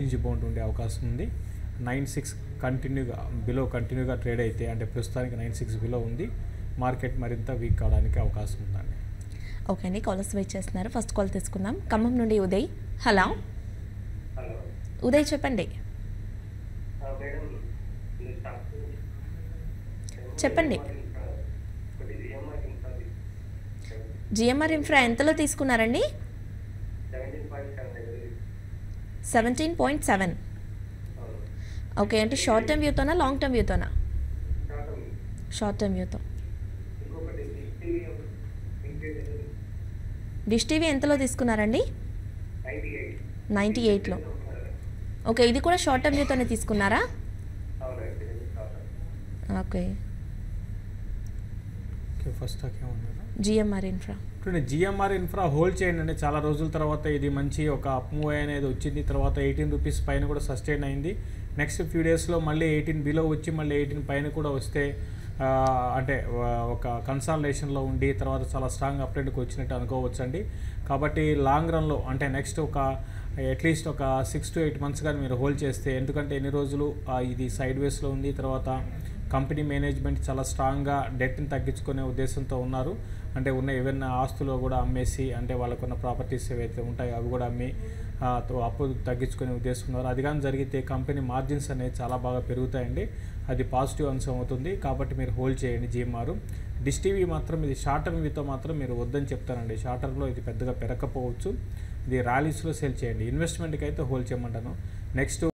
Range bound ఉండే అవకాశం ఉంది. 96 కంటిన్యూగా ట్రేడ్ అయితే అంటే ప్రస్తుతానికి 96 బిలో ఉంది. మార్కెట్ మరింత వీక్ కావడానికి అవకాశం ఉందండి. ఓకే అండి, కాలర్స్ వెయిట్ చేస్తున్నారు. ఫస్ట్ కాల్ తీసుకుందాం. ఖమ్మం నుండి ఉదయ్. హలో ఉదయ్, చెప్పండి. చెప్పండి. జిఎంఆర్ ఇన్ఫ్రా ఎంతలో తీసుకున్నారండి? 17.7. ఓకే, అంటే షార్ట్ టర్మ్ వ్యూతోనా లాంగ్ టర్మ్ వ్యూతోనా? షార్ట్ టర్మ్ వ్యూతో. డిష్ టీవీ ఎంతలో తీసుకున్నారండి? 98లో. ఓకే, ఇది కూడా షార్ట్ టర్మ్ వ్యూతోనే తీసుకున్నారా? Okay. First GMR infra GMR infra hold చేయండి అండి. చాలా రోజుల తర్వాత ఇది మంచి ఒక అప్ మూవ్ అనేది వచ్చింది. తర్వాత 18 రూపీస్ పైన కూడా సస్టైన్ అయింది. నెక్స్ట్ ఫ్యూ డేస్లో మళ్ళీ 18 బిలో వచ్చి మళ్ళీ 18 పైన కూడా వస్తే అంటే ఒక కన్సాలిడేషన్లో ఉండి తర్వాత చాలా స్ట్రాంగ్ అప్ట్రెండ్కి వచ్చినట్టు అనుకోవచ్చు అండి. కాబట్టి లాంగ్ రన్లో అంటే నెక్స్ట్ ఒక అట్లీస్ట్ ఒక 6 to 8 months కానీ మీరు హోల్డ్ చేస్తే, ఎందుకంటే ఎన్ని రోజులు ఇది సైడ్ వేస్లో ఉంది. తర్వాత కంపెనీ మేనేజ్మెంట్ చాలా స్ట్రాంగ్గా డెట్ని తగ్గించుకునే ఉద్దేశంతో ఉన్నారు. అంటే ఉన్న ఏవైనా ఆస్తులు కూడా అమ్మేసి, అంటే వాళ్ళకున్న ప్రాపర్టీస్ ఏవైతే ఉంటాయో అవి కూడా అమ్మి అప్పు తగ్గించుకునే ఉద్దేశం ఉన్నారు. అది కానీ జరిగితే కంపెనీ మార్జిన్స్ అనేది చాలా బాగా పెరుగుతాయండి. అది పాజిటివ్ అంశం అవుతుంది. కాబట్టి మీరు హోల్డ్ చేయండి జిఎంఆర్. డిష్ టీవీ మాత్రం ఇది షార్ట్ టర్మ్ వ్యూతో మాత్రం మీరు వద్దని చెప్తానండి. షార్ట్ టర్మ్లో ఇది పెద్దగా పెరగకపోవచ్చు. ఇది ర్యాలీస్లో సేల్ చేయండి. ఇన్వెస్ట్మెంట్కి అయితే హోల్డ్ చేయమంటాను. నెక్స్ట్